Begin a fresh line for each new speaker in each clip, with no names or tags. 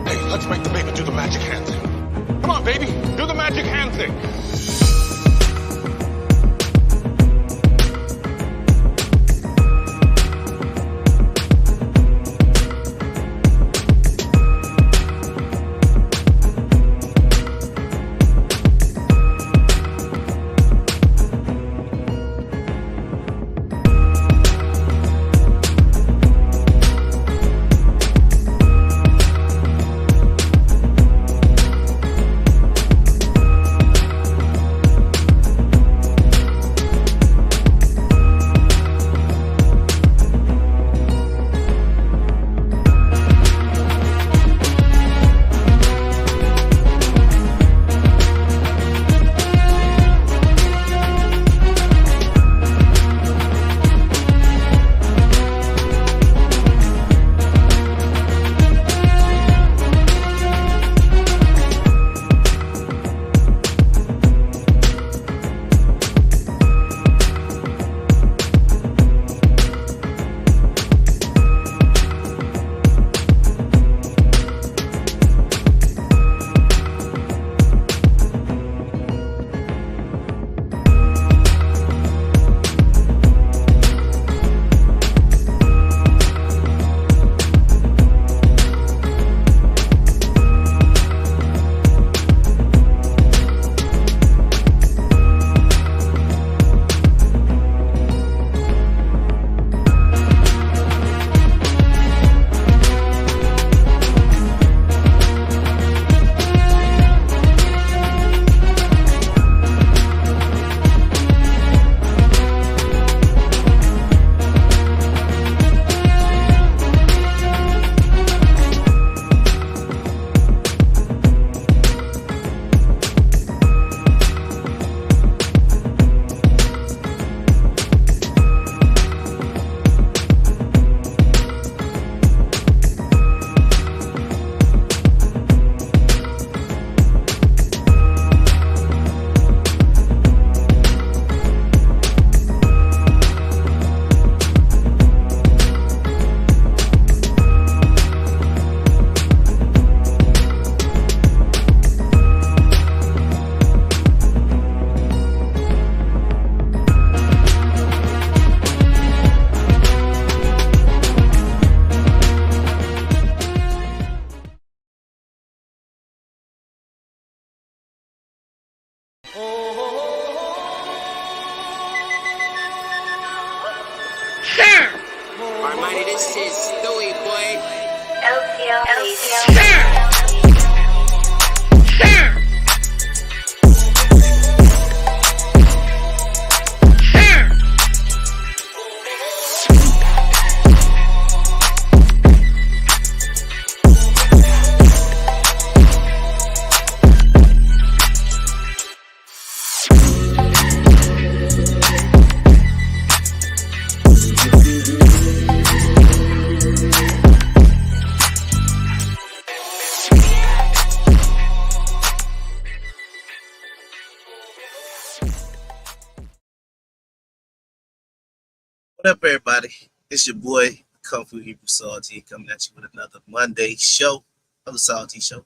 Hey, let's make the baby do the magic hand thing. Come on, baby, do the magic hand thing.
Almighty, this shit Stewie, boy.
What up, everybody? It's your boy, Kung Fu Hebrew Salty, coming at you with another Monday show of the Salty Show.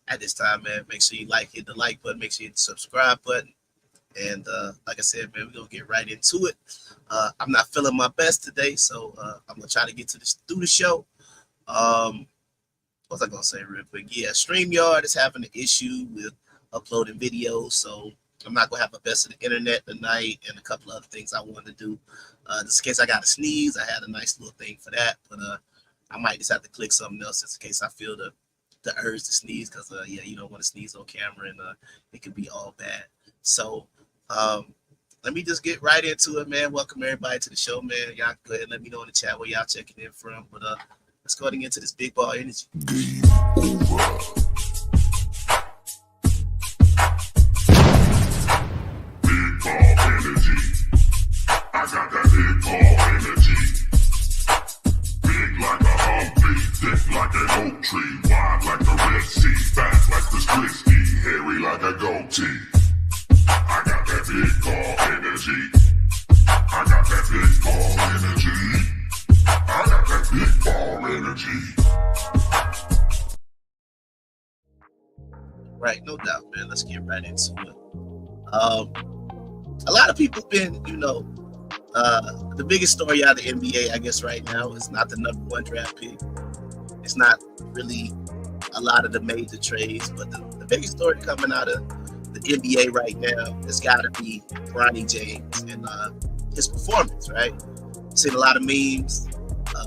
At this time, man, make sure you hit the like button, make sure you hit the subscribe button. And like I said, man, we're going to get right into it. I'm not feeling my best today, so I'm going to try to get through the show. What was I going to say real quick? Yeah, StreamYard is having an issue with uploading videos, so I'm not going to have the best of the internet tonight and a couple other things I wanted to do. Just in case I got to sneeze, I had a nice little thing for that, but I might just have to click something else just in case I feel the urge to sneeze, because yeah, you don't want to sneeze on camera and it could be all bad. So let me just get right into it, man. Welcome everybody to the show, man. Y'all go ahead and let me know in the chat where y'all checking in from, but let's go ahead and get into this big ball energy.
Game over. Big ball energy. I got that big ball energy. Big like a Humvee, thick like an oak tree, wide like the Red Sea, fat like Chris Christie, hairy like a goatee. I got that big ball energy. I got that big ball energy.
Right, no doubt, man. Let's get right into it. A lot of people been, the biggest story out of the NBA, I guess, right now is not the number one draft pick. It's not really a lot of the major trades, but the biggest story coming out of the NBA right now has got to be Bronny James and his performance, right? Seen a lot of memes,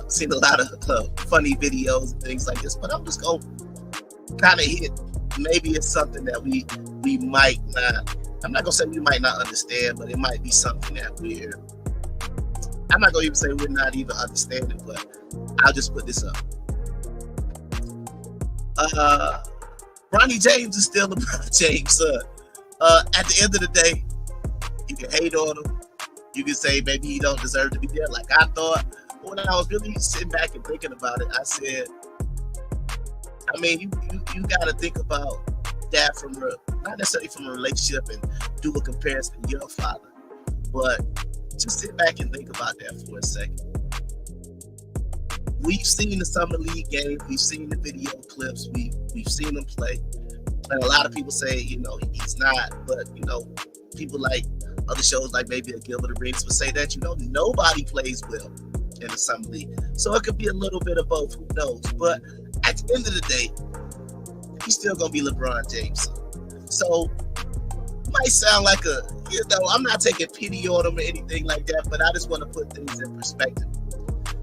seen a lot of funny videos and things like this, but I'm just going to kind of hit. Maybe it's something that we might not, I'm not going to say we might not understand, but it might be something that I'm not going to even say we're not even understanding, but I'll just put this up. Bronny James is still LeBron James' son. At the end of the day, you can hate on him. You can say maybe he don't deserve to be there. Like I thought, when I was really sitting back and thinking about it, I said, I mean, you got to think about that from not necessarily from a relationship and do a comparison to your father, but just sit back and think about that for a second. We've seen the summer league games, we've seen the video clips, we've seen him play, and a lot of people say, he's not, but people like other shows like maybe a Gilbert Arenas would say that nobody plays well in the summer league, so it could be a little bit of both. Who knows? But at the end of the day, he's still gonna be LeBron James. So might sound like I'm not taking pity on him or anything like that, but I just want to put things in perspective.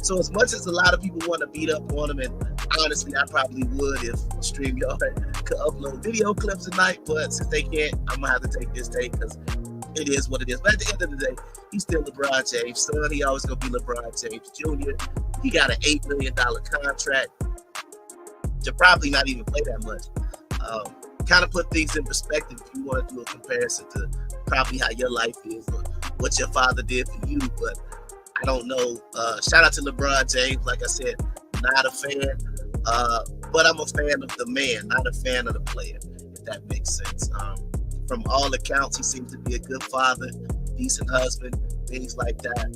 So as much as a lot of people want to beat up on him, and honestly, I probably would if StreamYard could upload video clips tonight, but since they can't, I'm gonna have to take this take because it is what it is. But at the end of the day, he's still LeBron James' son. He always gonna be LeBron James Jr. He got an $8 million contract to probably not even play that much. Kind of put things in perspective if you want to do a comparison to probably how your life is or what your father did for you. But I don't know. Shout out to LeBron James. Like I said, not a fan, but I'm a fan of the man, not a fan of the player, if that makes sense. From all accounts, he seems to be a good father, decent husband, things like that.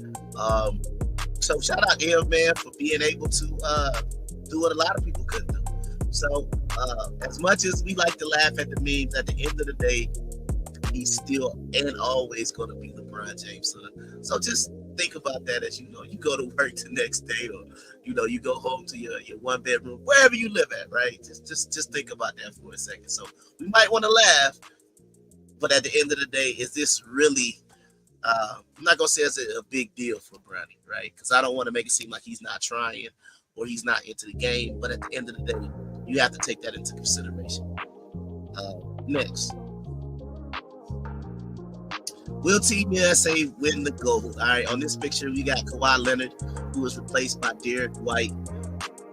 So shout out to man for being able to do what a lot of people couldn't do. So as much as we like to laugh at the memes, at the end of the day, he's still and always going to be LeBron James' son. So just think about that as you go to work the next day, or you go home to your one bedroom, wherever you live at, right? Just think about that for a second. So we might want to laugh, but at the end of the day, is this really? I'm not gonna say it's a big deal for Bronny, right? Because I don't want to make it seem like he's not trying or he's not into the game. But at the end of the day, you have to take that into consideration. Next. Will Team USA win the gold? All right, on this picture, we got Kawhi Leonard, who was replaced by Derek White.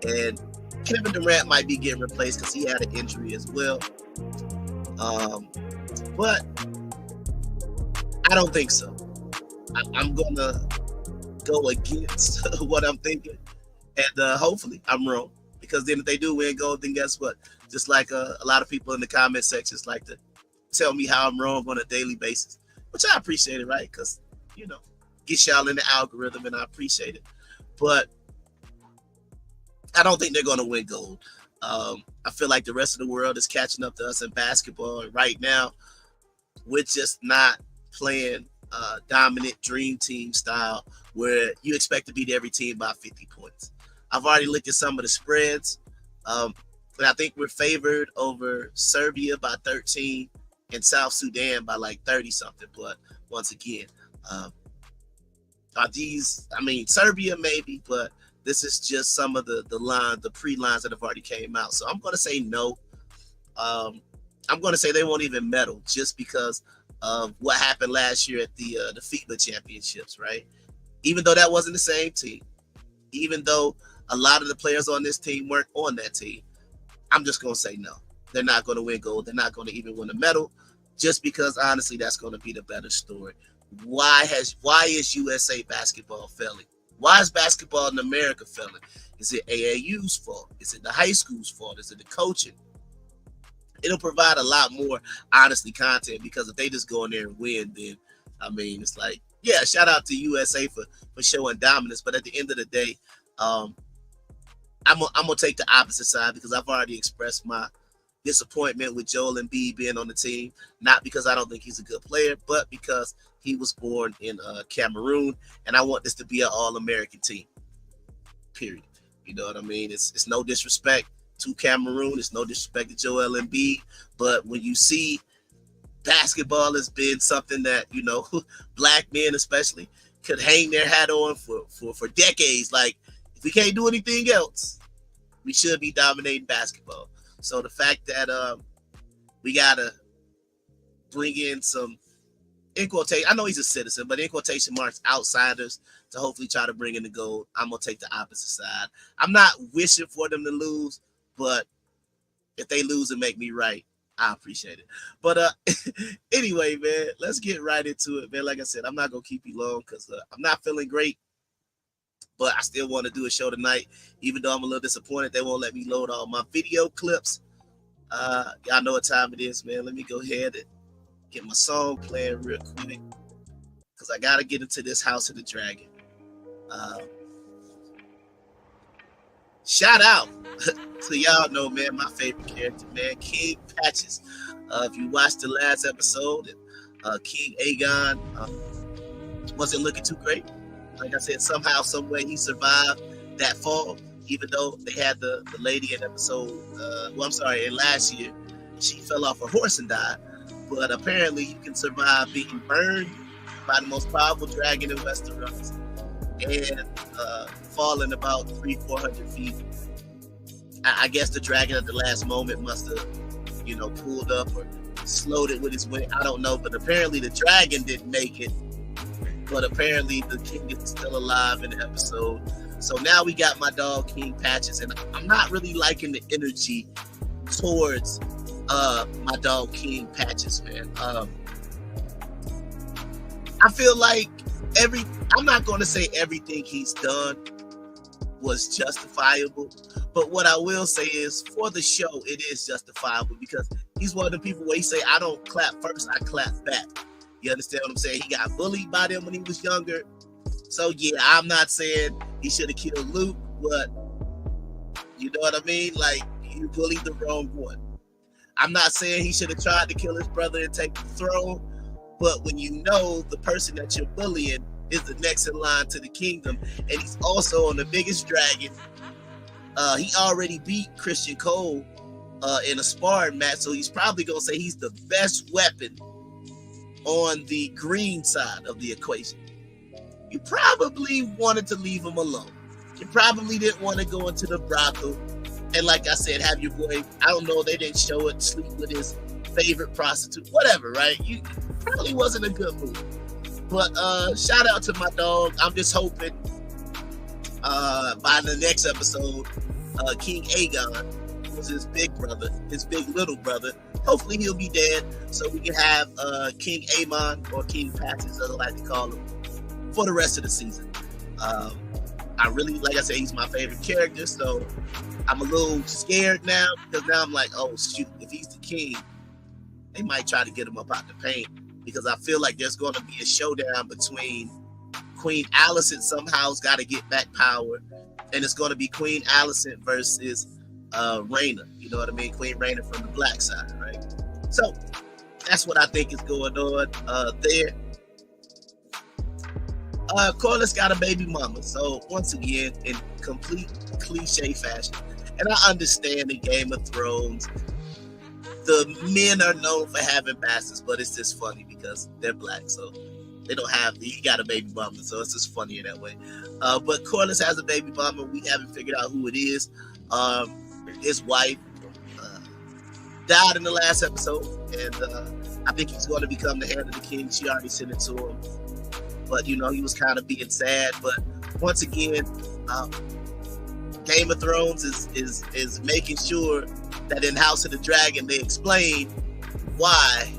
And Kevin Durant might be getting replaced because he had an injury as well. But I don't think so. I'm going to go against what I'm thinking. And hopefully I'm wrong. Because then if they do win gold, then guess what? Just like a lot of people in the comment sections like to tell me how I'm wrong on a daily basis. Which I appreciate it, right? Because, get y'all in the algorithm, and I appreciate it. But I don't think they're going to win gold. I feel like the rest of the world is catching up to us in basketball. And right now, we're just not playing dominant dream team style where you expect to beat every team by 50 points. I've already looked at some of the spreads. But I think we're favored over Serbia by 13. And South Sudan by like 30 something. But once again, are these, Serbia maybe, but this is just some of the pre-lines that have already came out. So I'm going to say no. I'm going to say they won't even medal just because of what happened last year at the FIBA championships, right? Even though that wasn't the same team, even though a lot of the players on this team weren't on that team, I'm just going to say no. They're not going to win gold. They're not going to even win a medal, just because honestly, that's going to be the better story. Why is USA basketball failing? Why is basketball in America failing? Is it AAU's fault? Is it the high school's fault? Is it the coaching? It'll provide a lot more, honestly, content, because if they just go in there and win, then it's like, yeah, shout out to USA for showing dominance. But at the end of the day, I'm gonna take the opposite side because I've already expressed my disappointment with Joel Embiid being on the team, not because I don't think he's a good player, but because he was born in Cameroon, and I want this to be an All-American team, period. You know what I mean? It's no disrespect to Cameroon. It's no disrespect to Joel Embiid, but when you see basketball has been something that, you know, black men especially could hang their hat on for decades. Like, if we can't do anything else, we should be dominating basketball. So the fact that we gotta bring in some, in quotation, I know he's a citizen, but in quotation marks, outsiders to hopefully try to bring in the gold, I'm gonna take the opposite side. I'm not wishing for them to lose, but if they lose and make me right, I appreciate it. But anyway, man, let's get right into it, man. Like I said, I'm not gonna keep you long because I'm not feeling great, but I still want to do a show tonight, even though I'm a little disappointed they won't let me load all my video clips. Y'all know what time it is, man. Let me go ahead and get my song playing real quick because I gotta get into this House of the Dragon. Shout out to y'all know, man, my favorite character, man, King Patches. If you watched the last episode, King Aegon wasn't looking too great. Like I said, somehow, some way he survived that fall, even though they had the lady in episode, in last year, she fell off a horse and died. But apparently you can survive being burned by the most powerful dragon in Westeros and falling about 300-400 feet. I guess the dragon at the last moment must have, you know, pulled up or slowed it with his wing. I don't know, but apparently the dragon didn't make it. But apparently the king is still alive in the episode. So now we got my dog King Patches, and I'm not really liking the energy towards my dog King Patches, man. I feel like I'm not going to say everything he's done was justifiable, but what I will say is for the show, it is justifiable because he's one of the people where he say, I don't clap first, I clap back. You understand what I'm saying? He got bullied by them when he was younger. So yeah, I'm not saying he should have killed Luke, but you know what I mean? Like, you bullied the wrong one. I'm not saying he should have tried to kill his brother and take the throne, but when you know the person that you're bullying is the next in line to the kingdom, and he's also on the biggest dragon. He already beat Christian Cole in a sparring match, so he's probably gonna say he's the best weapon on the green side of the equation. You probably wanted to leave him alone. You probably didn't want to go into the brothel and, like I said, have your boy, I don't know, they didn't show it, sleep with his favorite prostitute, whatever, right? You probably wasn't a good move. But shout out to my dog. I'm just hoping by the next episode, King Aegon was his big brother, his big little brother. Hopefully he'll be dead so we can have King Aemon, or King Patches, as I like to call him, for the rest of the season. I really, like I said, he's my favorite character, so I'm a little scared now because now I'm like, oh shoot, if he's the king, they might try to get him up out the paint, because I feel like there's going to be a showdown between Queen Alicent somehow's got to get back power, and it's going to be Queen Alicent versus Rhaena. You know what I mean? Queen Rhaena from the black side, right? So that's what I think is going on there. Corlys got a baby mama. So once again, in complete cliche fashion, and I understand in Game of Thrones, the men are known for having bastards, but it's just funny because they're black, so they don't have. He got a baby mama, so it's just funny in that way. But Corlys has a baby mama. We haven't figured out who it is. His wife died in the last episode, and I think he's going to become the head of the king. She already sent it to him, but you know, he was kind of being sad. But once again, Game of Thrones is making sure that in House of the Dragon they explain why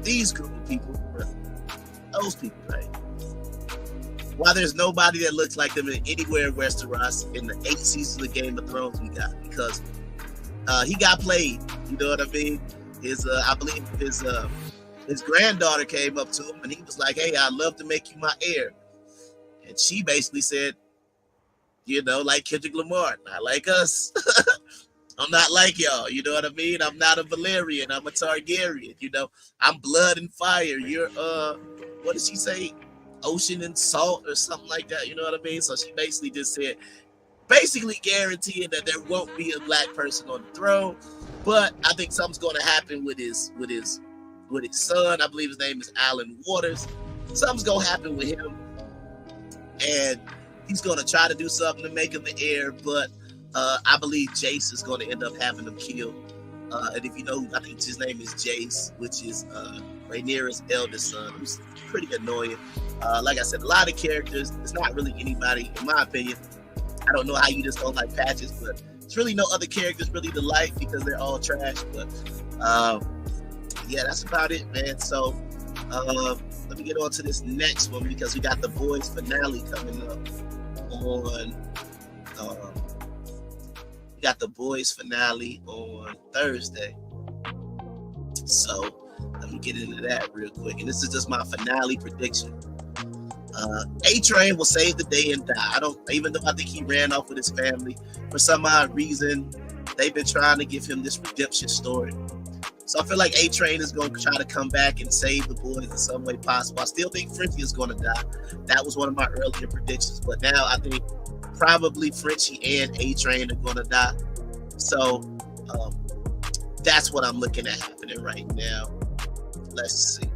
these group of people, those people, right? Why there's nobody that looks like them anywhere in Westeros in the 8 seasons of Game of Thrones we got, because he got played. You know what I mean? I believe his granddaughter came up to him and he was like, "Hey, I'd love to make you my heir," and she basically said, you know, like Kendrick Lamar, not like us. I'm not like y'all. You know what I mean? I'm not a Valerian. I'm a Targaryen. You know, I'm blood and fire. You're what did she say? Ocean and salt or something like that. You know what I mean? So she basically just said, basically guaranteeing that there won't be a black person on the throne. But I think something's going to happen with his son. I believe his name is Alan Waters. Something's going to happen with him, and he's going to try to do something to make him the heir. But I believe Jace is going to end up having him killed. And if you know, I think his name is Jace, which is Rhaenyra's eldest son, who's pretty annoying. Like I said, a lot of characters. It's not really anybody, in my opinion. I don't know how you just don't like Patches, but it's really no other characters really to like because they're all trash. But yeah, that's about it, man. So let me get on to this next one because we got the boys finale coming up on. We got the boys finale on Thursday. So let me get into that real quick. And this is just my finale prediction. A-Train will save the day and die. Even though I think he ran off with his family, for some odd reason, they've been trying to give him this redemption story. So I feel like A-Train is going to try to come back and save the boys in some way possible. I still think Frenchie is going to die. That was one of my earlier predictions. But now I think probably Frenchie and A-Train are going to die. So that's what I'm looking at happening right now. Let's see.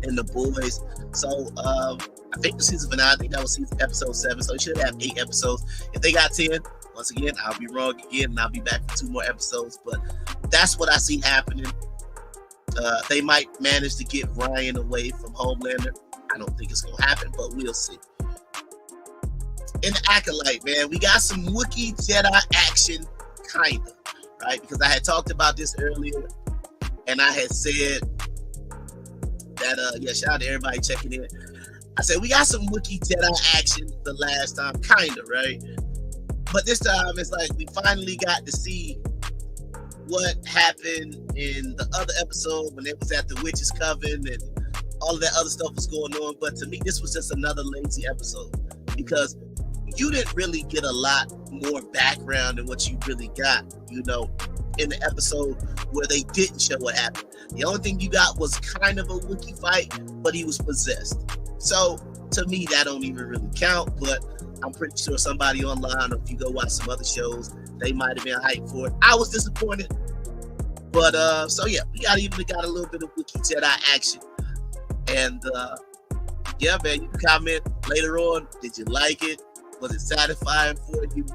And the boys. So I think the season finale, I think that was episode 7. So it should have 8 episodes. If they got 10, once again, I'll be wrong again, and I'll be back for 2 more episodes. But that's what I see happening. They might manage to get Ryan away from Homelander. I don't think it's going to happen, but we'll see. In the Acolyte, man, we got some Wookiee Jedi action, kind of, right? Because I had talked about this earlier, and I had said that, yeah, shout out to everybody checking in. I said, we got some Wookiee Jedi action the last time, kind of, right? But this time, it's like we finally got to see what happened in the other episode when it was at the Witch's Coven and all of that other stuff was going on. But to me, this was just another lazy episode because you didn't really get a lot more background than what you really got, you know, in the episode where they didn't show what happened. The only thing you got was kind of a Wookiee fight, but he was possessed. So to me, that don't even really count, but I'm pretty sure somebody online, or if you go watch some other shows, they might have been hyped for it. I was disappointed. But so yeah, we got a little bit of Wookiee Jedi action. And yeah, man, you can comment later on. Did you like it? Was it satisfying for you?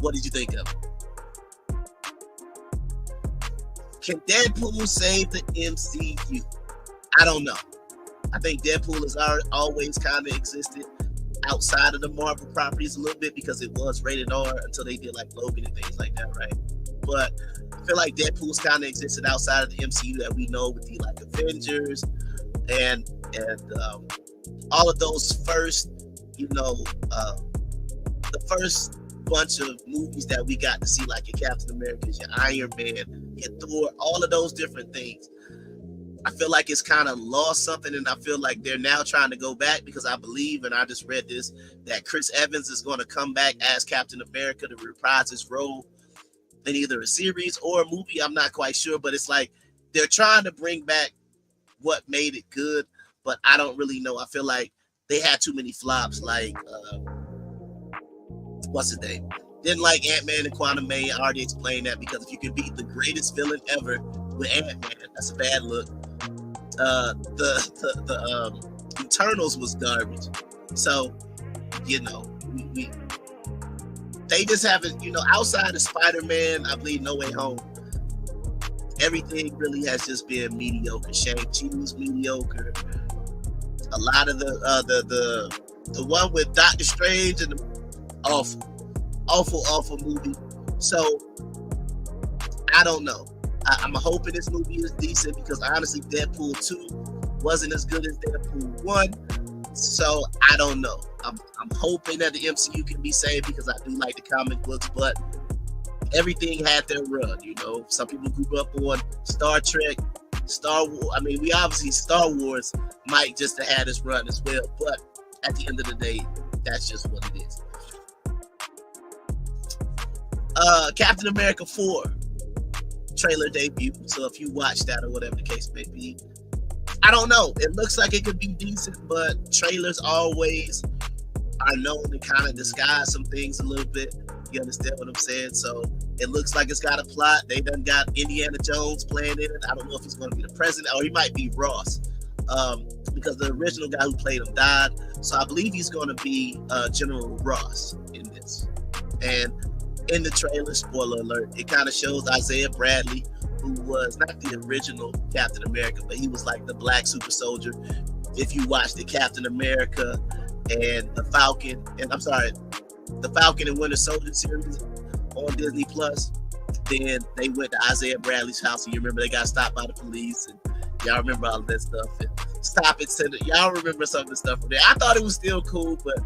What did you think of it? Can Deadpool save the MCU? I don't know. I think Deadpool has always kind of existed outside of the Marvel properties a little bit because it was rated R until they did like Logan and things like that, right? But I feel like Deadpool's kind of existed outside of the MCU that we know with the like Avengers and all of those first, you know, the first bunch of movies that we got to see, like your Captain America's, your Iron Man, your Thor, all of those different things. I feel like it's kind of lost something, and I feel like they're now trying to go back because I believe, and I just read this, that Chris Evans is going to come back as Captain America to reprise his role in either a series or a movie. I'm not quite sure, but it's like they're trying to bring back what made it good, but I don't really know. I feel like they had too many flops, like what's his name? Didn't like Ant-Man and Quantumania. I already explained that because if you can beat the greatest villain ever with Ant-Man, that's a bad look. The Eternals was garbage. So, you know, they just haven't, you know, outside of Spider-Man, I believe No Way Home, everything really has just been mediocre. Shang-Chi was mediocre. A lot of the one with Doctor Strange and the awful movie. So I don't know. I'm hoping this movie is decent because honestly, Deadpool 2 wasn't as good as Deadpool 1. So I don't know. I'm hoping that the MCU can be saved because I do like the comic books, but everything had their run. You know, some people grew up on Star Trek, Star Wars. I mean, we obviously Star Wars might just have had its run as well, but at the end of the day, that's just what it is. Captain America 4 trailer debut. So if you watch that or whatever the case may be, I don't know. It looks like it could be decent, but trailers always are known to kind of disguise some things a little bit. You understand what I'm saying? So it looks like it's got a plot. They done got Indiana Jones playing in it. I don't know if he's going to be the president or he might be Ross, because the original guy who played him died. So I believe he's going to be General Ross in this. And in the trailer, spoiler alert, it kind of shows Isaiah Bradley, who was not the original Captain America, but he was like the black super soldier. If you watch the Captain America and the Falcon and Winter Soldier series on Disney Plus, then they went to Isaiah Bradley's house, and you remember they got stopped by the police, and y'all remember all of that stuff. And Stop It Center, y'all remember some of the stuff from there. I thought it was still cool, but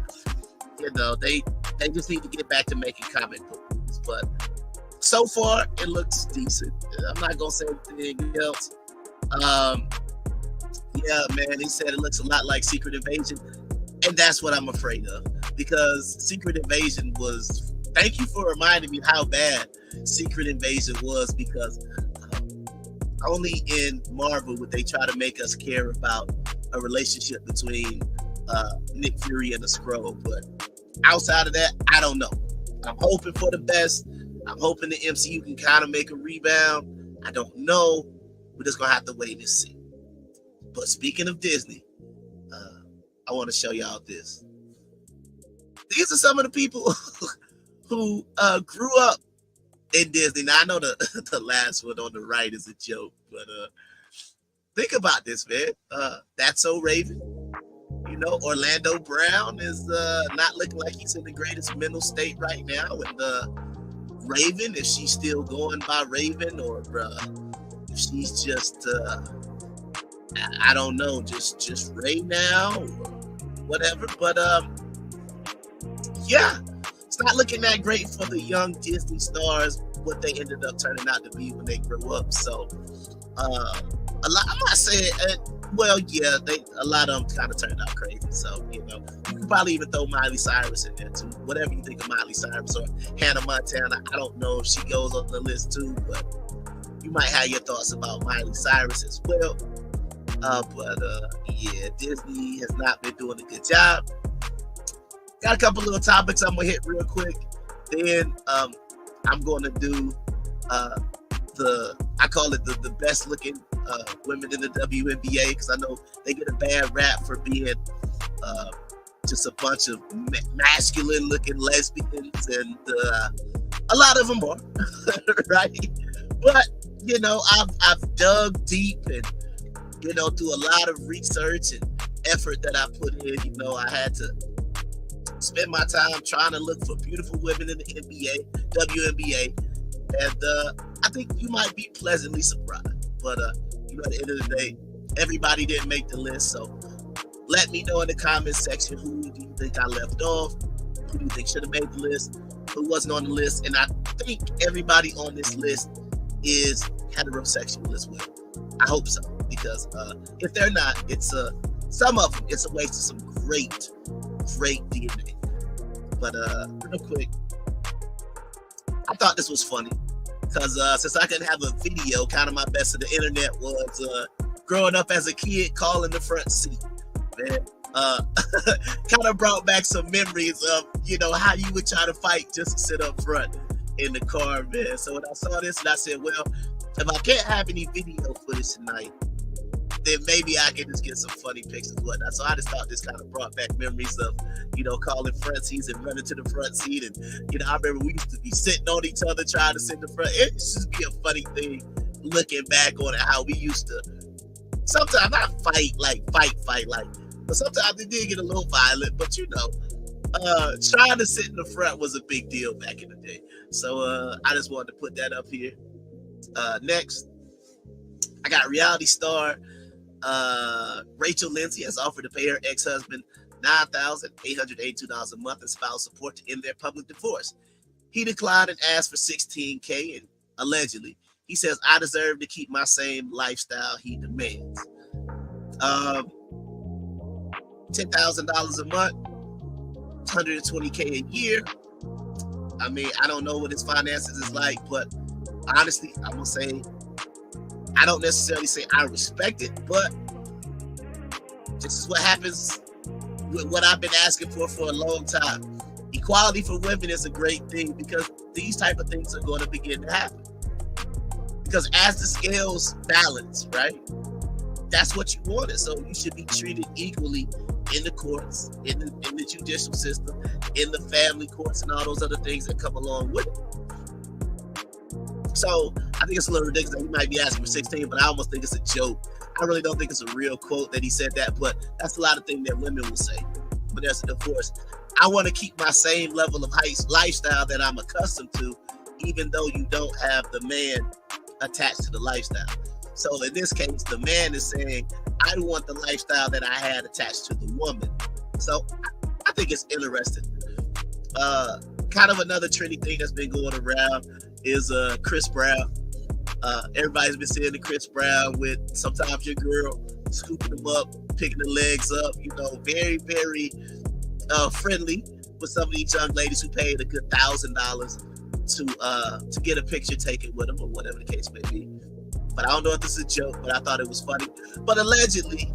they just need to get back to making comic book movies. But so far, it looks decent. I'm not gonna say anything else. Yeah, man, he said it looks a lot like Secret Invasion, and that's what I'm afraid of, because Secret Invasion was. Thank you for reminding me how bad Secret Invasion was, because only in Marvel would they try to make us care about a relationship between Nick Fury and a Skrull. But outside of that, I don't know. I'm hoping for the best. I'm hoping the MCU can kind of make a rebound. I don't know. We're just gonna have to wait and see. But speaking of Disney, I want to show y'all this. These are some of the people who grew up in Disney. Now I know the last one on the right is a joke, but think about this, man. That's So Raven. Orlando Brown is not looking like he's in the greatest mental state right now. And Raven, if she's still going by Raven, or if she's just I don't know, just Ray now or whatever. But yeah, it's not looking that great for the young Disney stars, what they ended up turning out to be when they grew up. So a lot, I'm not saying, well, yeah, a lot of them kind of turned out crazy. So, you can probably even throw Miley Cyrus in there too. Whatever you think of Miley Cyrus or Hannah Montana, I don't know if she goes on the list too, but you might have your thoughts about Miley Cyrus as well. Yeah, Disney has not been doing a good job. Got a couple little topics I'm gonna hit real quick. Then I'm gonna do I call it the best looking women in the WNBA, because I know they get a bad rap for being just a bunch of masculine looking lesbians, and a lot of them are right. But I've dug deep, and through a lot of research and effort that I put in, I had to spend my time trying to look for beautiful women in the NBA, WNBA, and I think you might be pleasantly surprised. But at the end of the day, everybody didn't make the list. So let me know in the comments section, who do you think I left off? Who do you think should have made the list? Who wasn't on the list? And I think everybody on this list is heterosexual as well. I hope so, because if they're not, it's some of them, it's a waste of some great DNA. But real quick, I thought this was funny, because since I couldn't have a video, kind of my best of the internet was growing up as a kid calling the front seat. Man, kind of brought back some memories of how you would try to fight just to sit up front in the car, man. So when I saw this, and I said, well, if I can't have any video footage tonight, then maybe I can just get some funny pictures and whatnot. So I just thought this kind of brought back memories of, calling front seats and running to the front seat. And, I remember we used to be sitting on each other trying to sit in the front. It used to be a funny thing looking back on it, how we used to sometimes not fight, but sometimes it did get a little violent. But, trying to sit in the front was a big deal back in the day. So I just wanted to put that up here. Next, I got reality star Rachel Lindsay has offered to pay her ex-husband $9,882 a month in spousal support to end their public divorce. He declined and asked for $16,000, and allegedly, he says, I deserve to keep my same lifestyle he demands. $10,000 a month, $120,000 a year. I mean, I don't know what his finances is like, but honestly, I'm gonna say I don't necessarily say I respect it, but this is what happens with what I've been asking for a long time. Equality for women is a great thing because these type of things are going to begin to happen. Because as the scales balance, right, that's what you wanted. So you should be treated equally in the courts, in the judicial system, in the family courts, and all those other things that come along with it. So I think it's a little ridiculous that he might be asking for 16, but I almost think it's a joke. I really don't think it's a real quote that he said that, but that's a lot of things that women will say when there's a divorce. I want to keep my same level of lifestyle that I'm accustomed to, even though you don't have the man attached to the lifestyle. So in this case, the man is saying, I want the lifestyle that I had attached to the woman. So I think it's interesting. Kind of another trendy thing that's been going around is Chris Brown. Everybody's been seeing the Chris Brown with sometimes your girl scooping them up, picking the legs up, you know, very, very friendly with some of these young ladies who paid a good $1,000 to get a picture taken with them or whatever the case may be. But I don't know if this is a joke, but I thought it was funny. But allegedly,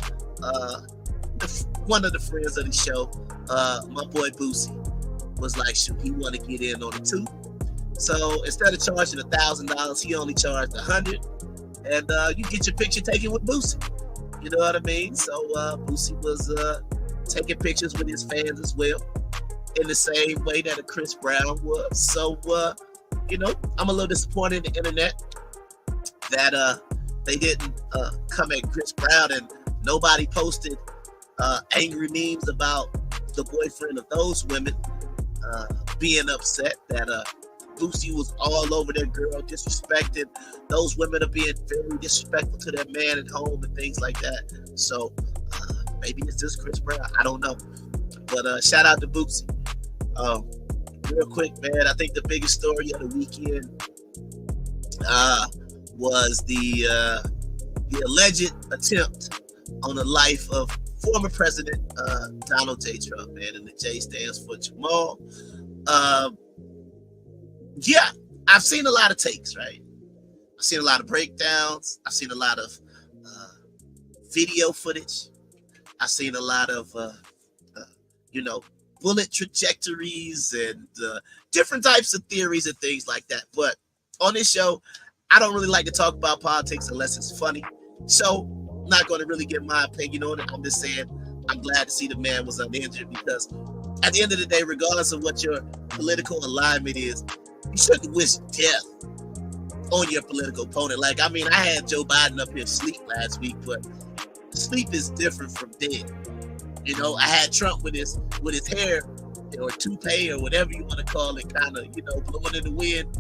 one of the friends of the show, my boy Boosie, was like, shoot, he want to get in on it too. So instead of charging $1,000, he only charged $100, and you get your picture taken with Boosie. You know what I mean? So Boosie was taking pictures with his fans as well, in the same way that a Chris Brown was. So you know, I'm a little disappointed in the internet that they didn't come at Chris Brown and nobody posted angry memes about the boyfriend of those women being upset that Boosie was all over their girl, disrespecting those women, are being very disrespectful to their man at home and things like that. So maybe it's just Chris Brown. I don't know. But shout out to Boosie. Real quick, man, I think the biggest story of the weekend was the alleged attempt on the life of former President Donald J. Trump, man, and the J stands for Jamal. Yeah, I've seen a lot of takes, right? I've seen a lot of breakdowns. I've seen a lot of video footage. I've seen a lot of, you know, bullet trajectories and different types of theories and things like that. But on this show, I don't really like to talk about politics unless it's funny. So I'm not going to really give my opinion on it. I'm just saying I'm glad to see the man was uninjured, because at the end of the day, regardless of what your political alignment is, you shouldn't wish death on your political opponent. Like, I mean, I had Joe Biden up here asleep last week, but sleep is different from dead. You know, I had Trump with his hair, or toupee or whatever you want to call it, kind of, you know, blowing in the wind.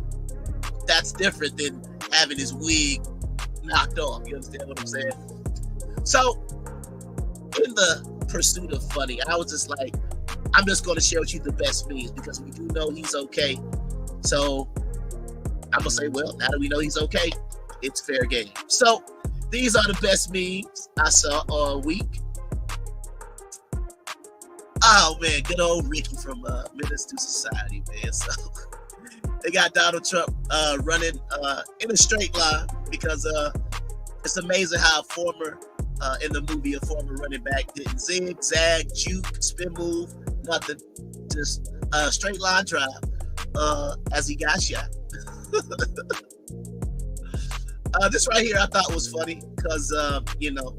That's different than having his wig knocked off. You understand what I'm saying? So, in the pursuit of funny, I was just like, I'm just going to share with you the best memes, because we do know he's okay. So I'm gonna say, well, now that we know he's okay, it's fair game. So these are the best memes I saw all week. Oh man, good old Ricky from Menace to Society, man. So they got Donald Trump running in a straight line, because it's amazing how in the movie, a former running back didn't zig, zag, juke, spin move, nothing. Just a straight line drive. As he got shot. This right here I thought was funny, because you know,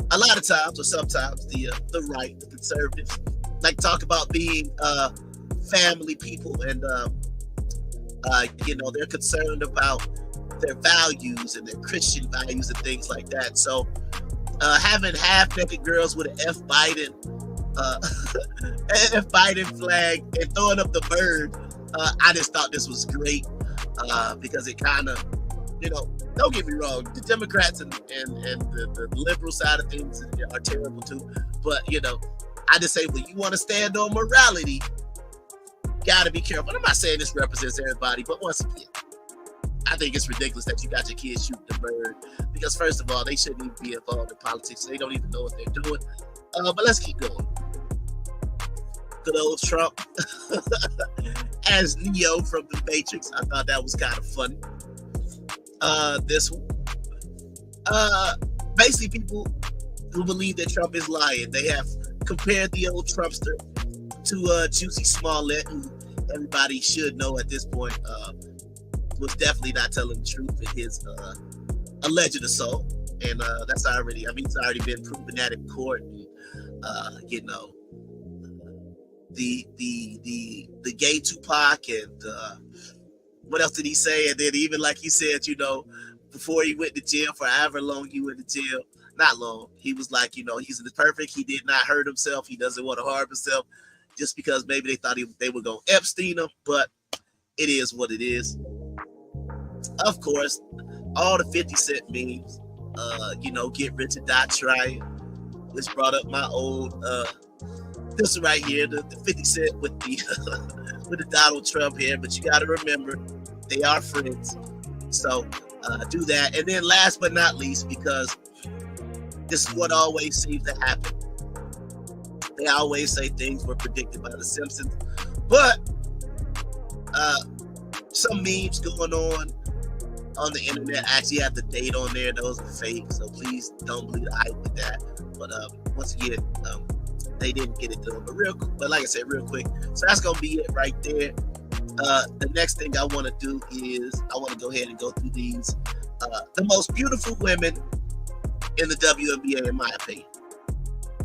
a lot of times, or sometimes, the right, the conservatives, like talk about being family people, and you know, they're concerned about their values and their Christian values and things like that. So having half-naked girls with an F Biden flag and throwing up the bird, I just thought this was great, because it kind of, you know, don't get me wrong, the Democrats and the liberal side of things are terrible too. But, you know, I just say, when you want to stand on morality, got to be careful. And I'm not saying this represents everybody, but once again, I think it's ridiculous that you got your kids shooting the bird, because first of all, they shouldn't even be involved in politics. They don't even know what they're doing. But let's keep going. Good old Trump. as Neo from the Matrix. I thought that was kind of funny. This one. Basically, people who believe that Trump is lying, they have compared the old Trumpster to Juicy Smollett, who everybody should know at this point was definitely not telling the truth in his alleged assault. And that's already, I mean, it's already been proven that in court. And, you know, the gay Tupac and what else did he say? And then even like he said, you know, before he went to jail, for however long he went to jail, not long, he was like, you know, he's perfect. He did not hurt himself. He doesn't want to harm himself just because maybe they thought they were going to Epstein him, but it is what it is. Of course, all the 50 Cent memes, you know, get rich or die trying, which brought up my old, this right here, the 50 Cent with the with the Donald Trump here, but you got to remember, they are friends. So do that. And then last but not least, because this is what always seems to happen, they always say things were predicted by The Simpsons, but some memes going on the internet actually have the date on there. Those are fake, so please don't believe the hype with that. But once again, they didn't get it done. But like I said, real quick. So that's gonna be it right there. The next thing I want to do is I want to go ahead and go through these the most beautiful women in the WNBA, in my opinion.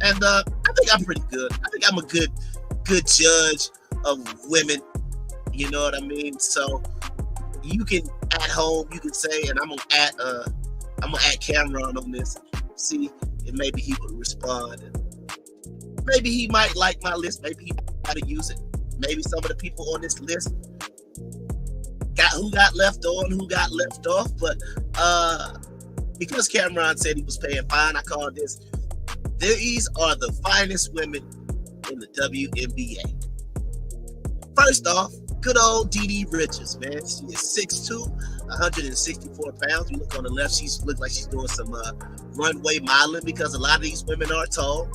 And I think I'm pretty good. I think I'm a good judge of women. You know what I mean? So you can at home, you can say, and I'm gonna add Cameron on this. See if maybe he would respond. And maybe he might like my list. Maybe he might to use it. Maybe some of the people on this list got left on, who got left off. But because Cameron said he was paying fine, I call this. These are the finest women in the WNBA. First off, good old Dee Richards, man. She is 6'2", 164 pounds. You look on the left, she looks like she's doing some runway modeling, because a lot of these women are tall.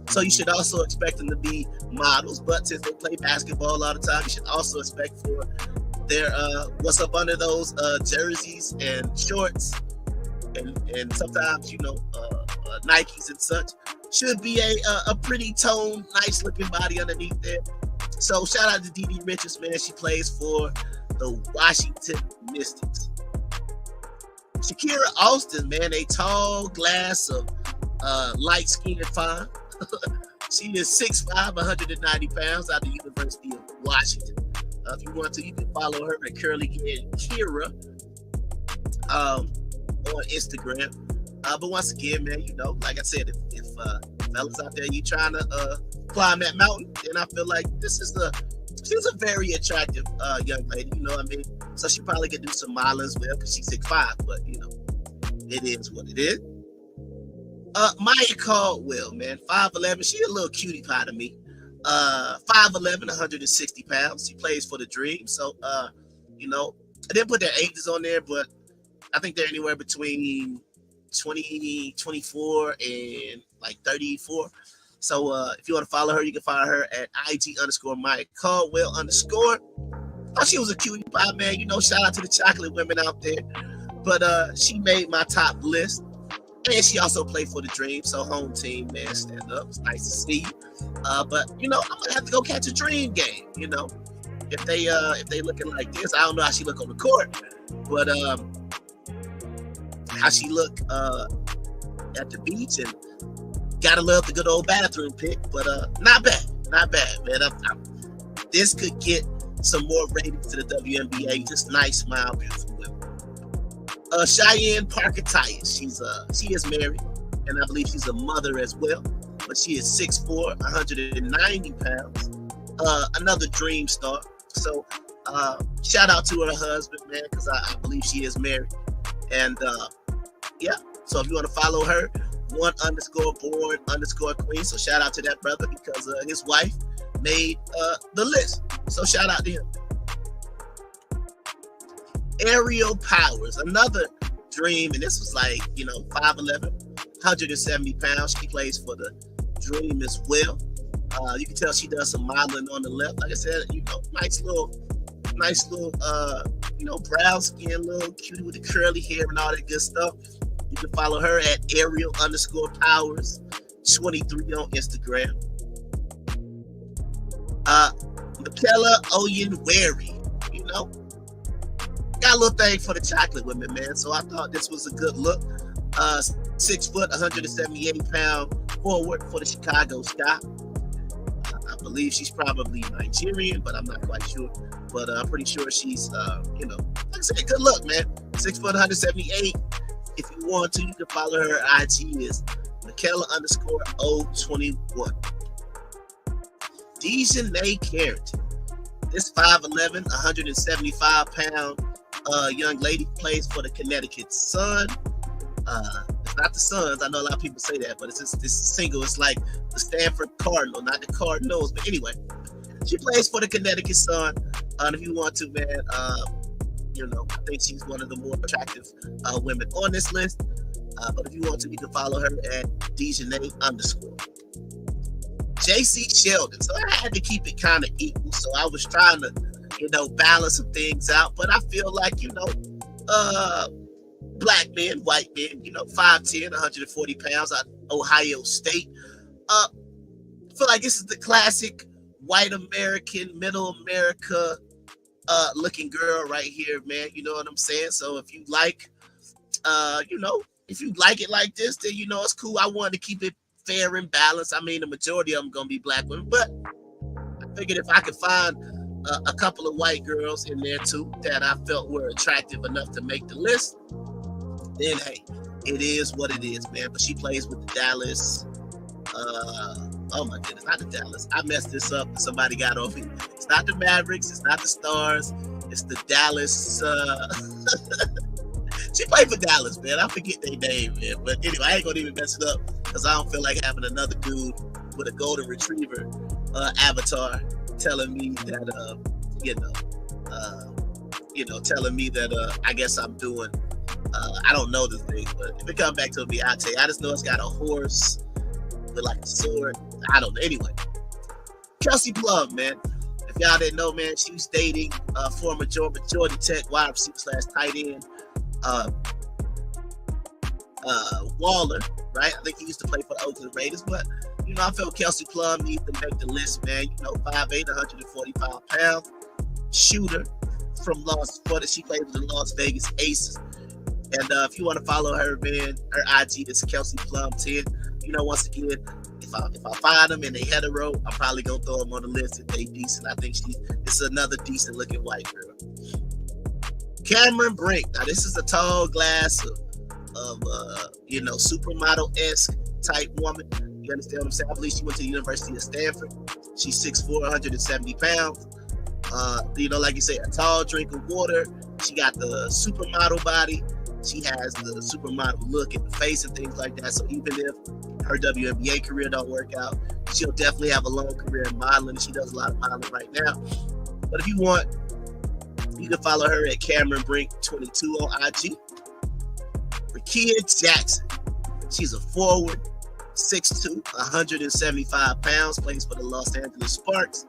So you should also expect them to be models. But since they play basketball all the time, you should also expect for their what's up under those jerseys and shorts and sometimes, you know, Nikes and such, should be a pretty toned, nice looking body underneath there. So shout out to Dee Richards, man. She plays for the Washington Mystics. Shakira Austin, man, a tall glass of light skin and fine. She is 6'5", 190 pounds, out of the University of Washington. If you want to, you can follow her at Curly Head Kira on Instagram. But once again, man, you know, like I said, if fellas out there, you trying to climb that mountain, then I feel like she's a very attractive young lady, you know what I mean? So she probably could do some modeling as well, because she's 6'5", but you know, it is what it is. Maya Caldwell, man, 5'11", she a little cutie pie to me. 5'11", 160 pounds. She plays for the Dream. So you know, I didn't put their ages on there, but I think they're anywhere between 24 and like 34. So if you want to follow her, you can follow her at IG_Maya Caldwell_. Oh, she was a cutie pie, man. You know, shout out to the chocolate women out there. But she made my top list. And she also played for the Dream. So home team, man, stand up. It's nice to see you. But you know, I'm gonna have to go catch a Dream game. You know, if they looking like this, I don't know how she look on the court, but how she look at the beach, and gotta love the good old bathroom pick. But not bad, man. This could get some more ratings to the WNBA. Just nice, smile, beautiful women. Cheyenne Parker Tyus, she is married, and I believe she's a mother as well. But she is 6'4", 190 pounds. Another Dream star. So shout out to her husband, man, because I believe she is married. And yeah, so if you want to follow her, _born_queen. So shout out to that brother, because his wife made the list. So shout out to him. Aerial Powers, another Dream, and this was like, you know, 5'11", 170 pounds. She plays for the Dream as well. You can tell she does some modeling on the left. Like I said, nice little, brown skin, little cutie with the curly hair and all that good stuff. You can follow her at Ariel_Powers23 on Instagram. Michaela Oyenwere, got a little thing for the chocolate women, man. So I thought this was a good look. 6 foot, 178 pound forward for the Chicago Sky. I believe she's probably Nigerian, but I'm not quite sure. But I'm pretty sure she's, like I said, good look, man. 6 foot, 178. If you want to, you can follow her. IG is Michaela_O21. Dejanay Carrington. This 5'11", 175 pound young lady plays for the Connecticut Sun. It's not the Suns. I know a lot of people say that, but it's single. It's like the Stanford Cardinal, not the Cardinals. But anyway, she plays for the Connecticut Sun. If you want to, man, I think she's one of the more attractive women on this list. But if you want to, you can follow her at Dejanay_. JC Sheldon. So I had to keep it kind of equal. So I was trying to, balance some things out. But I feel like, black men, white men, 5'10", 140 pounds at Ohio State. I feel like this is the classic white American, middle America looking girl right here, man. You know what I'm saying? So if you like, if you like it like this, then, it's cool. I wanted to keep it fair and balanced. I mean, the majority of them going to be black women, but I figured if I could find a couple of white girls in there too that I felt were attractive enough to make the list, then hey, it is what it is, man. But she plays with the Dallas. Oh my goodness, not the Dallas. I messed this up. Somebody got on me. It's not the Mavericks. It's not the Stars. It's the Dallas. She played for Dallas, man. I forget their name, man. But anyway, I ain't gonna even mess it up because I don't feel like having another dude with a golden retriever avatar telling me that, telling me that I guess I'm doing. I don't know the thing, but if it comes back to me, I'll tell you. I just know it's got a horse with like a sword. I don't know. Anyway, Kelsey Plum, man. If y'all didn't know, man, she was dating former Georgia Tech wide receiver / tight end Waller, right? I think he used to play for the Oakland Raiders, but I felt Kelsey Plum needs to make the list, man. 5'8", 145 pounds, shooter from she plays with the Las Vegas Aces. And if you want to follow her, man, her IG is Kelsey Plum 10. Once again, if I find them and they hetero, I'm probably gonna throw them on the list if they decent. I think it's another decent looking white girl. Cameron Brink. Now this is a tall glass of supermodel-esque type woman. You understand what I'm saying? I believe she went to the University of Stanford. She's 6'4", 170 pounds. Like you say, a tall drink of water. She got the supermodel body. She has the supermodel look in the face and things like that. So even if her WNBA career don't work out, she'll definitely have a long career in modeling. She does a lot of modeling right now. But if you want, you can follow her at Cameron Brink 22 on IG. Rakia Jackson. She's a forward, 6'2", 175 pounds, plays for the Los Angeles Sparks.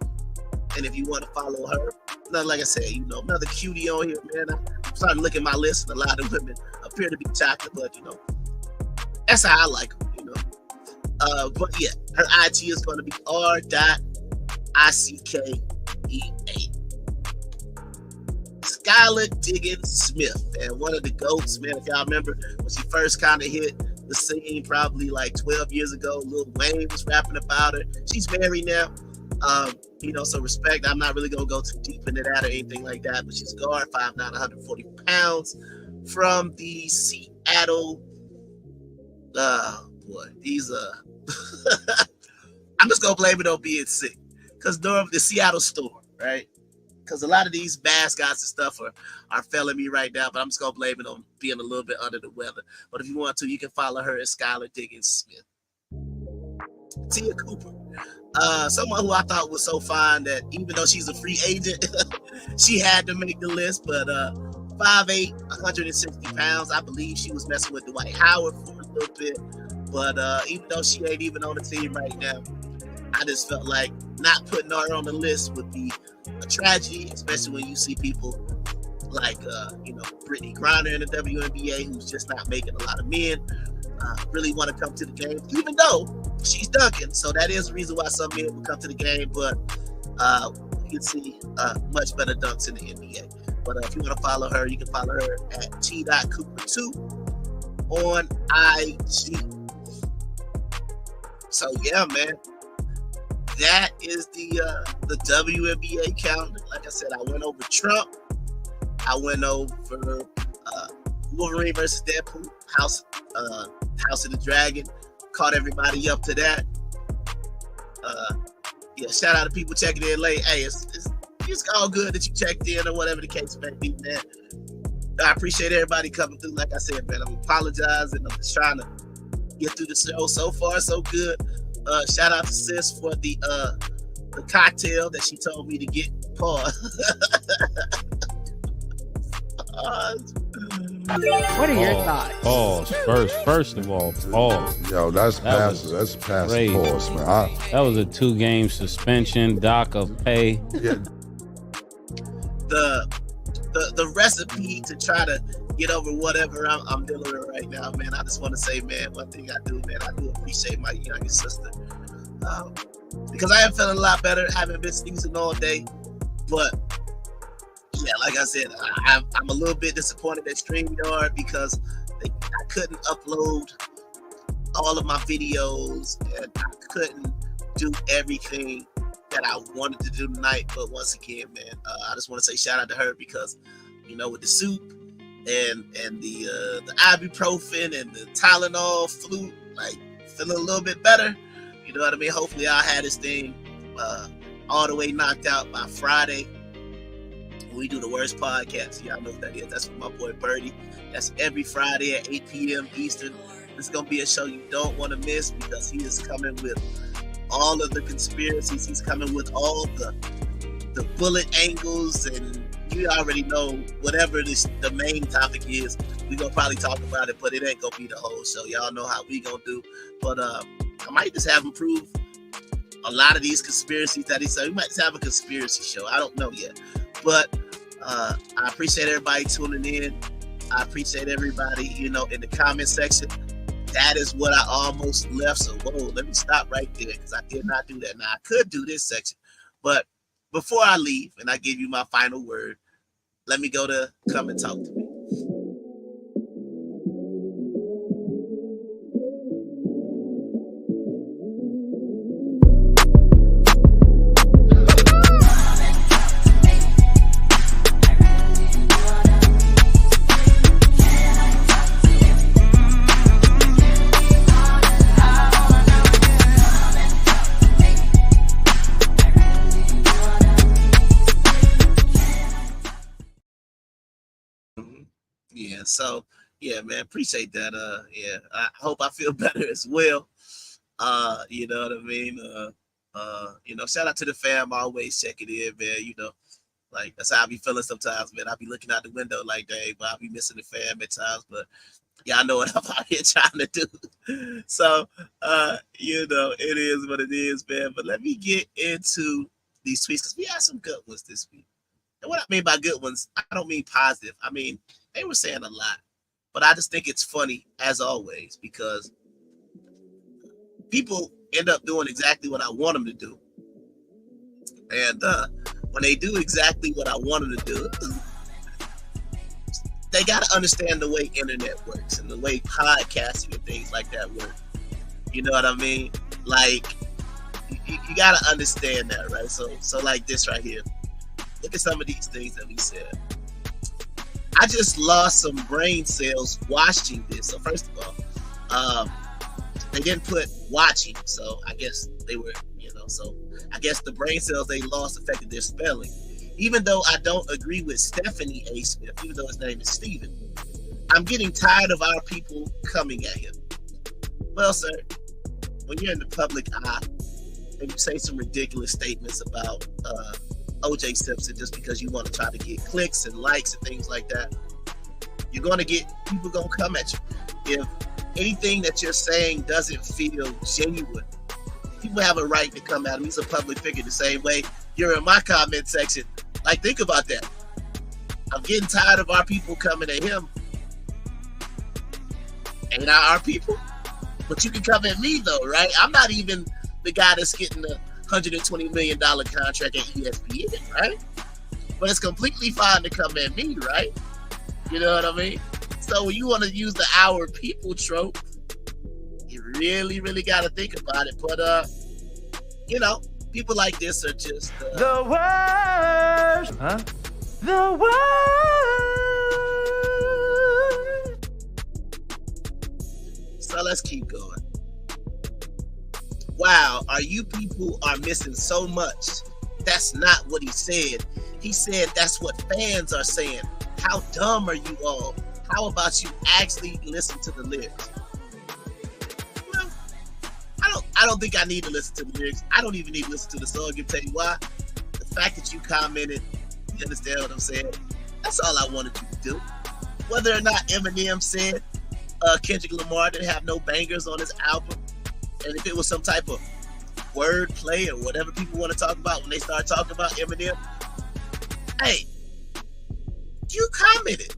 And if you want to follow her, like I said, another cutie on here, man. I'm starting to look at my list, and a lot of women appear to be chocolate, but that's how I like them, But yeah, her IG is going to be r.ickea. Skylar Diggins Smith, and one of the GOATs, man. If y'all remember when she first kind of hit the scene, probably like 12 years ago, Lil Wayne was rapping about her. She's married now. So respect. I'm not really gonna go too deep into that or anything like that, but she's a guard, 5'9", 140 pounds, from the Seattle. I'm just gonna blame it on being sick, because the Seattle Storm, right? Because a lot of these mascots and stuff are failing me right now, but I'm just gonna blame it on being a little bit under the weather. But if you want to, you can follow her at Skylar Diggins Smith. Tia Cooper. Someone who I thought was so fine that even though she's a free agent, she had to make the list. But 5'8", 160 pounds. I believe she was messing with Dwight Howard for a little bit. But even though she ain't even on the team right now, I just felt like not putting her on the list would be a tragedy, especially when you see people like, Brittany Griner in the WNBA, who's just not making a lot of men really want to come to the game, even though she's dunking. So that is the reason why some men will come to the game, but you can see much better dunks in the NBA. But if you want to follow her, you can follow her at t.cooper2 on IG. So yeah, man, that is the WNBA calendar. Like I said, I went over Trump. I went over Wolverine versus Deadpool, House of the Dragon. Caught everybody up to that. Shout out to people checking in late. Hey, it's all good that you checked in or whatever the case may be, man. I appreciate everybody coming through. Like I said, man, I'm apologizing. I'm just trying to get through the show. So far, so good. Shout out to Sis for the cocktail that she told me to get. Pause.
What are your thoughts?
Pause. First of all, pause.
Yo, that's past
crazy.
Pause, man.
That was a 2-game suspension, dock of pay.
Yeah.
The recipe to try to get over whatever I'm dealing with right now, man. I just want to say, man, one thing I do, man, I do appreciate my youngest sister, because I am feeling a lot better. I haven't been sneezing all day, but yeah, like I said, I'm a little bit disappointed at StreamYard because I couldn't upload all of my videos and I couldn't do everything that I wanted to do tonight. But once again, man, I just want to say shout out to her because, with the soup and the ibuprofen and the Tylenol flu, like feeling a little bit better. You know what I mean? Hopefully I'll have this thing all the way knocked out by Friday. We do the worst podcast. Y'all know what that is. That's with my boy Birdie. That's every Friday at 8 p.m. Eastern. It's going to be a show you don't want to miss because he is coming with all of the conspiracies. He's coming with all the bullet angles, and you already know whatever the main topic is, we're going to probably talk about it, but it ain't going to be the whole show. Y'all know how we going to do. But I might just have him prove a lot of these conspiracies that he said. We might just have a conspiracy show. I don't know yet. But I appreciate everybody tuning in. I appreciate everybody, in the comment section. That is what I almost left. So, whoa, let me stop right there because I did not do that. Now, I could do this section. But before I leave and I give you my final word, let me go to Come and Talk to Me. So yeah, man, appreciate that. I hope I feel better as well. You know what I mean? Shout out to the fam, always checking in, man. Like that's how I be feeling sometimes, man. I be looking out the window like, dang, but I be missing the fam at times. But yeah, I know what I'm out here trying to do. So it is what it is, man. But let me get into these tweets because we had some good ones this week. And what I mean by good ones, I don't mean positive. I mean, they were saying a lot, but I just think it's funny as always because people end up doing exactly what I want them to do. And when they do exactly what I want them to do, they got to understand the way internet works and the way podcasting and things like that work. You know what I mean? Like, you got to understand that, right? So like this right here. Look at some of these things that we said. I just lost some brain cells watching this. So first of all, they didn't put watching. So I guess they were, so I guess the brain cells they lost affected their spelling. Even though I don't agree with Stephanie A. Smith, even though his name is Steven, I'm getting tired of our people coming at him. Well, sir, when you're in the public eye and you say some ridiculous statements about OJ Simpson just because you want to try to get clicks and likes and things like that, you're going to get people going to come at you. If anything that you're saying doesn't feel genuine, people have a right to come at him. He's a public figure the same way you're in my comment section. Like, think about that. I'm getting tired of our people coming at him. Ain't I our people? But you can come at me though, right? I'm not even the guy that's getting the $120 million contract at ESPN, right? But it's completely fine to come at me, right? You know what I mean? So when you want to use the our people trope, you really, really got to think about it. But, you know, people like this are just...
the worst! Huh? The worst!
So let's keep going. Wow, you people are missing so much. That's not what he said. He said that's what fans are saying. How dumb are you all? How about you actually listen to the lyrics? Well, I don't think I need to listen to the lyrics. I don't even need to listen to the song. I'll tell you why. The fact that you commented, you understand what I'm saying? That's all I wanted you to do. Whether or not Eminem said Kendrick Lamar didn't have no bangers on his album, and if it was some type of word play or whatever people want to talk about when they start talking about Eminem, hey, you commented.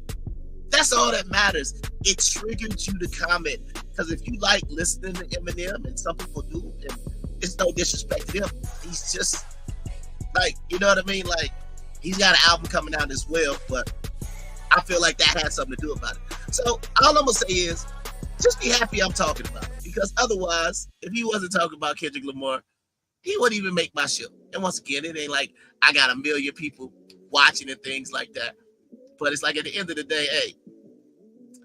That's all that matters. It triggered you to comment. Because if you like listening to Eminem, and some people do, and it's no disrespect to him, he's just like, you know what I mean? Like, he's got an album coming out as well, but I feel like that had something to do about it. So all I'm gonna say is, just be happy I'm talking about it. Because otherwise, if he wasn't talking about Kendrick Lamar, he wouldn't even make my show. And once again, it ain't like I got a million people watching and things like that. But it's like at the end of the day, hey,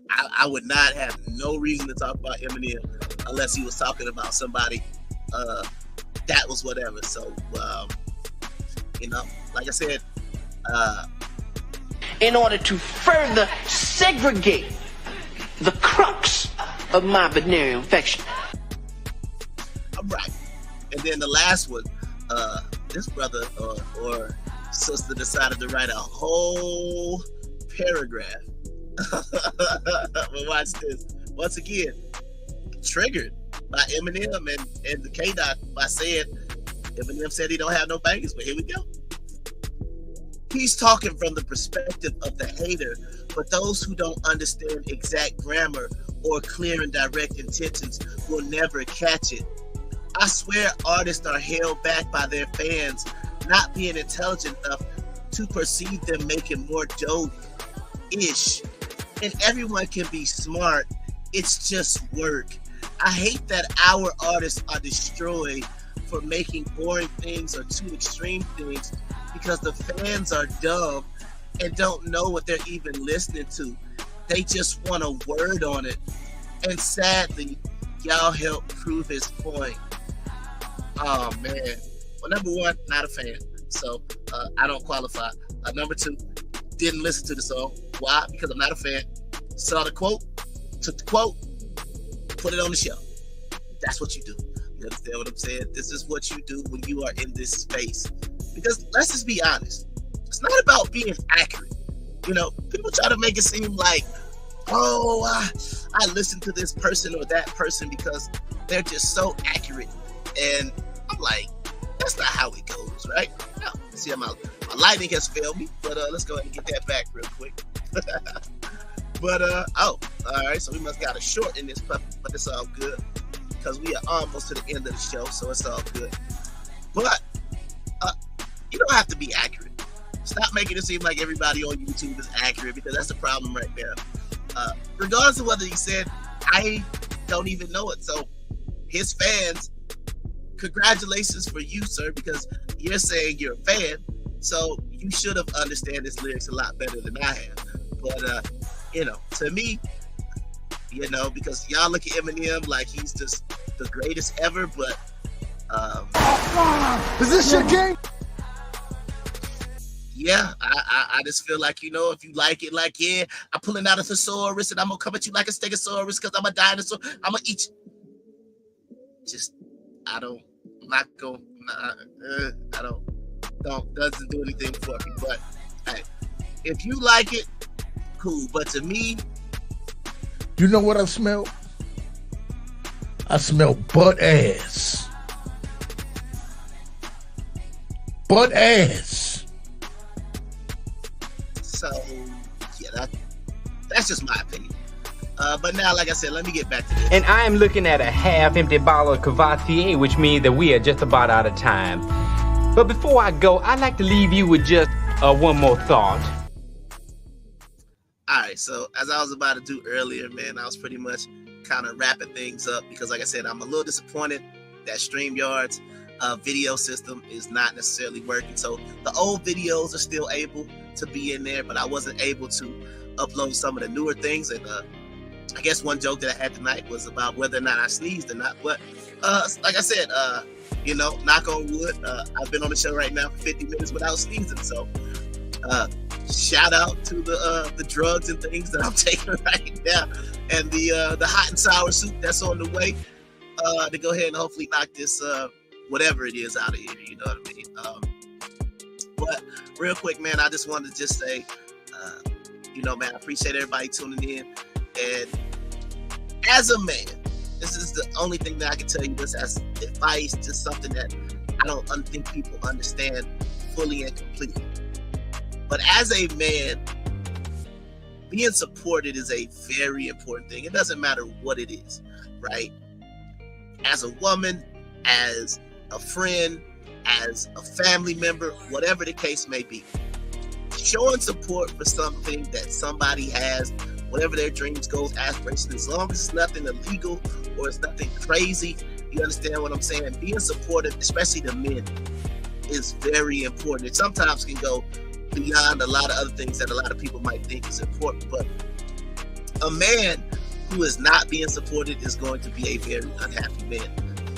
I would not have no reason to talk about Eminem unless he was talking about somebody that was whatever. So, you know, like I said,
In order to further segregate the crux of my venereal infection.
I'm right. And then the last one, this brother or sister decided to write a whole paragraph. But watch this. Once again, triggered by Eminem and the K-Dot by saying Eminem said he don't have no bangers, but here we go. He's talking from the perspective of the hater, but those who don't understand exact grammar or clear and direct intentions will never catch it. I swear artists are held back by their fans not being intelligent enough to perceive them making more dope-ish. And everyone can be smart. It's just work. I hate that our artists are destroyed for making boring things or too extreme things because the fans are dumb and don't know what they're even listening to. They just want a word on it. And sadly, y'all help prove his point. Oh, man. Well, number one, not a fan. So I don't qualify. Number two, didn't listen to the song. Why? Because I'm not a fan. Saw the quote, took the quote, put it on the show. That's what you do. You understand what I'm saying? This is what you do when you are in this space. Because let's just be honest. It's not about being accurate. You know, people try to make it seem like, oh, I listen to this person or that person because they're just so accurate. And I'm like, that's not how it goes, right? No. See, my lighting has failed me, but let's go ahead and get that back real quick. But, all right, so we must got a short in this puppy, but it's all good because we are almost to the end of the show, so it's all good. But you don't have to be accurate. Stop making it seem like everybody on YouTube is accurate because that's the problem right there. Regardless of whether he said, I don't even know it. So his fans, congratulations for you, sir, because you're saying you're a fan. So you should have understand his lyrics a lot better than I have. But, you know, to me, you know, because y'all look at Eminem like he's just the greatest ever, but
Is this your game?
Yeah, I just feel like, you know, if you like it, like, yeah, I'm pulling out a thesaurus and I'm gonna come at you like a stegosaurus because I'm a dinosaur. I'm gonna eat you. Just, I don't doesn't do anything for me. But hey, if you like it, cool. But to me,
You know what I smell? I smell butt ass.
butt ass.
So, yeah, that's just my opinion. But now, like I said, let me get back to this.
And I am looking at a half-empty bottle of Cavassier, which means that we are just about out of time. But before I go, I'd like to leave you with just one more thought.
All right, so as I was about to do earlier, man, I was pretty much kind of wrapping things up because, like I said, I'm a little disappointed that StreamYard's video system is not necessarily working. So the old videos are still able to be in there, but I wasn't able to upload some of the newer things. And I guess one joke that I had tonight was about whether or not I sneezed or not. But like I said, you know, knock on wood, I've been on the show right now for 50 minutes without sneezing. So shout out to the drugs and things that I'm taking right now, and the hot and sour soup that's on the way to go ahead and hopefully knock this whatever it is out of here. You know what I mean? But real quick, man, I just wanted to just say, you know, man, I appreciate everybody tuning in. And as a man, this is the only thing that I can tell you this as advice, just something that I don't think people understand fully and completely. But as a man, being supported is a very important thing. It doesn't matter what it is, right? As a woman, as a friend, as a family member, whatever the case may be, showing support for something that somebody has, whatever their dreams, goals, aspirations, as long as it's nothing illegal or it's nothing crazy, you understand what I'm saying? Being supportive, especially the men, is very important. It sometimes can go beyond a lot of other things that a lot of people might think is important, but a man who is not being supported is going to be a very unhappy man.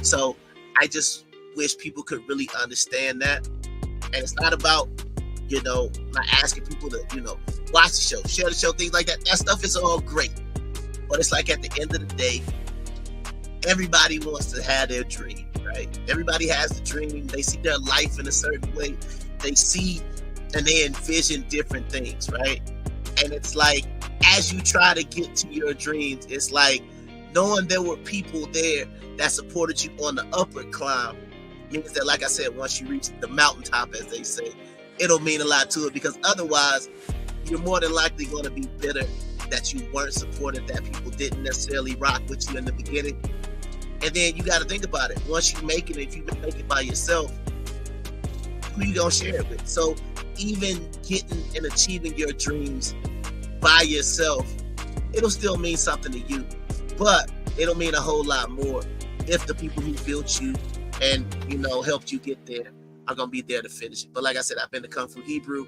So I just wish people could really understand that. And it's not about, you know, not asking people to, you know, watch the show, share the show, things like that. That stuff is all great. But it's like at the end of the day, everybody wants to have their dream, right? Everybody has the dream. They see their life in a certain way. They see and they envision different things, right? And it's like, as you try to get to your dreams, it's like knowing there were people there that supported you on the upward climb means that, like I said, once you reach the mountaintop, as they say, it'll mean a lot to it, because otherwise you're more than likely going to be bitter that you weren't supported, that people didn't necessarily rock with you in the beginning. And then you got to think about it. Once you make it, if you make it by yourself, who you gonna share it with? So even getting and achieving your dreams by yourself, it'll still mean something to you, but it'll mean a whole lot more if the people who built you and, you know, helped you get there are gonna be there to finish it. But like I said, I've been to Kung Fu Hebrew.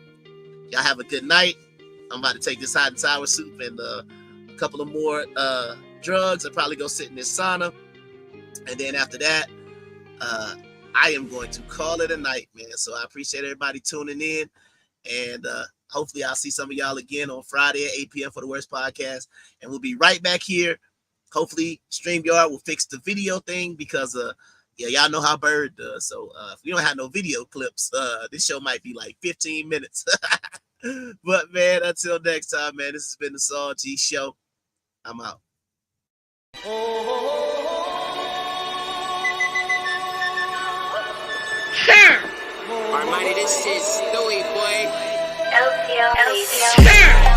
Y'all have a good night. I'm about to take this hot and sour soup and a couple of more drugs. I'll probably go sit in this sauna, and then after that, I am going to call it a night, man. So I appreciate everybody tuning in, and hopefully I'll see some of y'all again on Friday at 8 p.m. for the Worst Podcast, and we'll be right back here. Hopefully StreamYard will fix the video thing, because yeah, y'all know how Bird does. So if we don't have no video clips, this show might be like 15 minutes. But man, until next time, man, this has been the Saul G Show. I'm out.
Almighty, this is Stewie, boy.
LCL.